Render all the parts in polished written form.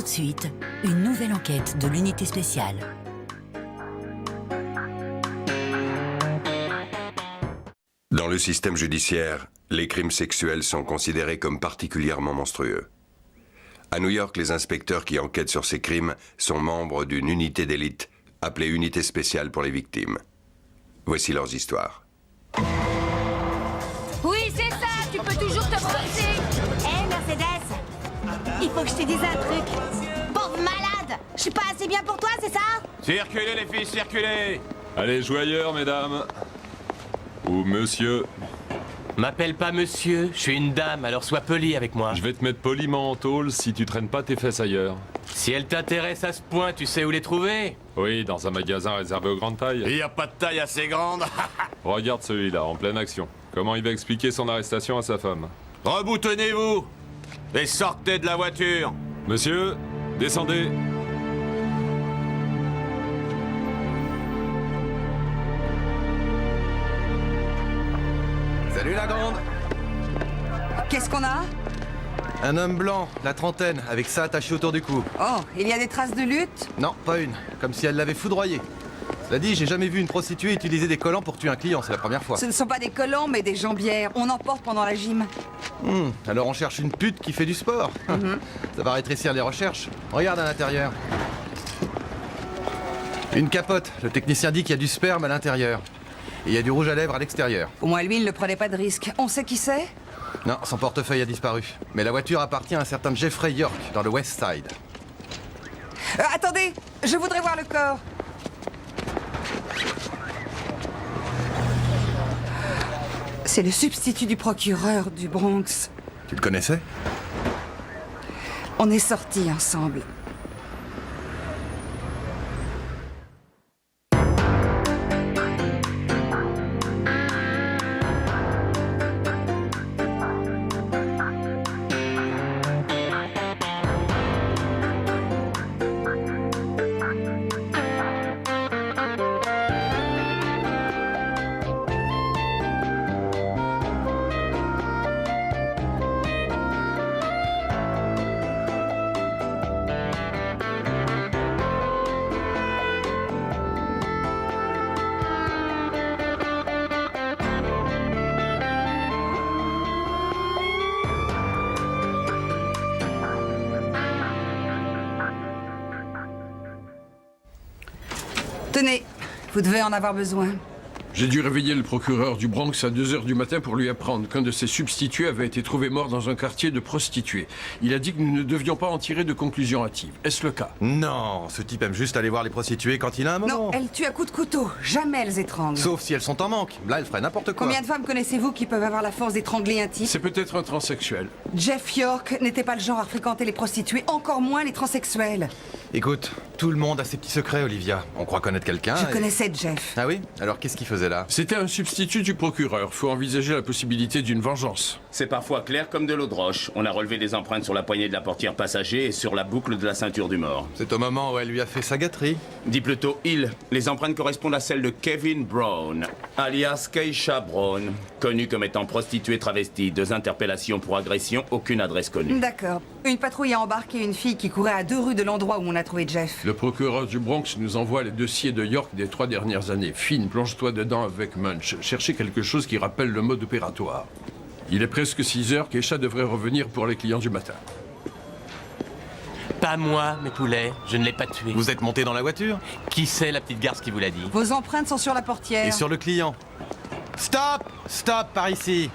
tout de suite une nouvelle enquête de l'unité spéciale. Dans le système judiciaire, les crimes sexuels sont considérés comme particulièrement monstrueux. À New York, les inspecteurs qui enquêtent sur ces crimes sont membres d'une unité d'élite appelée Unité spéciale pour les victimes. Voici leurs histoires. Oui, c'est ça, tu peux toujours te brosser. Hé, Mercedes, il faut que je te dise un truc. Pauvre malade, je suis pas assez bien pour toi, c'est ça? Circulez les filles, circulez! Allez, jouez ailleurs, mesdames. Ou monsieur. M'appelle pas monsieur, je suis une dame, alors sois poli avec moi. Je vais te mettre poliment en tôle si tu traînes pas tes fesses ailleurs. Si elle t'intéresse à ce point, tu sais où les trouver? Oui, dans un magasin réservé aux grandes tailles. Il y a pas de taille assez grande. Regarde celui-là, en pleine action. Comment il va expliquer son arrestation à sa femme? Reboutonnez-vous et sortez de la voiture. Monsieur, descendez. Salut la grande! Qu'est-ce qu'on a? Un homme blanc, la trentaine, avec ça attaché autour du cou. Oh, il y a des traces de lutte? Non, pas une. Comme si elle l'avait foudroyé. Cela dit, j'ai jamais vu une prostituée utiliser des collants pour tuer un client, c'est la première fois. Ce ne sont pas des collants, mais des jambières. On en porte pendant la gym. Alors on cherche une pute qui fait du sport. Ça va rétrécir les recherches. Regarde à l'intérieur. Une capote. Le technicien dit qu'il y a du sperme à l'intérieur. Et il y a du rouge à lèvres à l'extérieur. Au moins, lui, il ne prenait pas de risque. On sait qui c'est? Non, son portefeuille a disparu. Mais la voiture appartient à un certain Jeffrey York, dans le West Side. Attendez, je voudrais voir le corps. C'est le substitut du procureur du Bronx. Tu le connaissais? On est sortis ensemble. Tenez, vous devez en avoir besoin. J'ai dû réveiller le procureur du Bronx à 2 h du matin pour lui apprendre qu'un de ses substituts avait été trouvé mort dans un quartier de prostituées. Il a dit que nous ne devions pas en tirer de conclusions hâtives. Est-ce le cas? Non, ce type aime juste aller voir les prostituées quand il a un moment. Non, elles tuent à coups de couteau. Jamais elles étranglent. Sauf si elles sont en manque. Là, elle ferait n'importe quoi. Combien de femmes connaissez-vous qui peuvent avoir la force d'étrangler un type? C'est peut-être un transsexuel. Jeff York n'était pas le genre à fréquenter les prostituées, encore moins les transsexuels. Écoute, tout le monde a ses petits secrets, Olivia. On croit connaître quelqu'un. Je connaissais Jeff. Ah oui? Alors qu'est-ce qu'il faisait là? C'était un substitut du procureur. Faut envisager la possibilité d'une vengeance. C'est parfois clair comme de l'eau de roche. On a relevé des empreintes sur la poignée de la portière passager et sur la boucle de la ceinture du mort. C'est au moment où elle lui a fait sa gâterie. Dis plutôt il. Les empreintes correspondent à celles de Kevin Brown, alias Keisha Brown, connu comme étant prostituée travestie. 2 interpellations pour agression, aucune adresse connue. D'accord. Une patrouille a embarqué une fille qui courait à 2 rues de l'endroit où on a trouvé Jeff. Le procureur du Bronx nous envoie les dossiers de York des 3 dernières années. Fine, plonge-toi dedans avec Munch. Cherchez quelque chose qui rappelle le mode opératoire. Il est presque 6 h, Keisha devrait revenir pour les clients du matin. Pas moi, mes poulets, je ne l'ai pas tué. Vous êtes monté dans la voiture? Qui c'est la petite garce qui vous l'a dit? Vos empreintes sont sur la portière. Et sur le client. Stop! Stop par ici!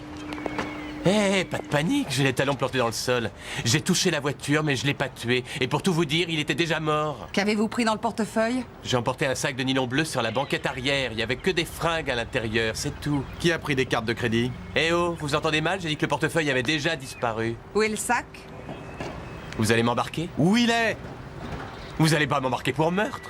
Pas de panique, j'ai les talons plantés dans le sol. J'ai touché la voiture, mais je l'ai pas tué. Et pour tout vous dire, il était déjà mort. Qu'avez-vous pris dans le portefeuille? J'ai emporté un sac de nylon bleu sur la banquette arrière. Il y avait que des fringues à l'intérieur, c'est tout. Qui a pris des cartes de crédit? Eh oh, vous entendez mal? J'ai dit que le portefeuille avait déjà disparu. Où est le sac? Vous allez m'embarquer? Où il est? Vous allez pas m'embarquer pour meurtre?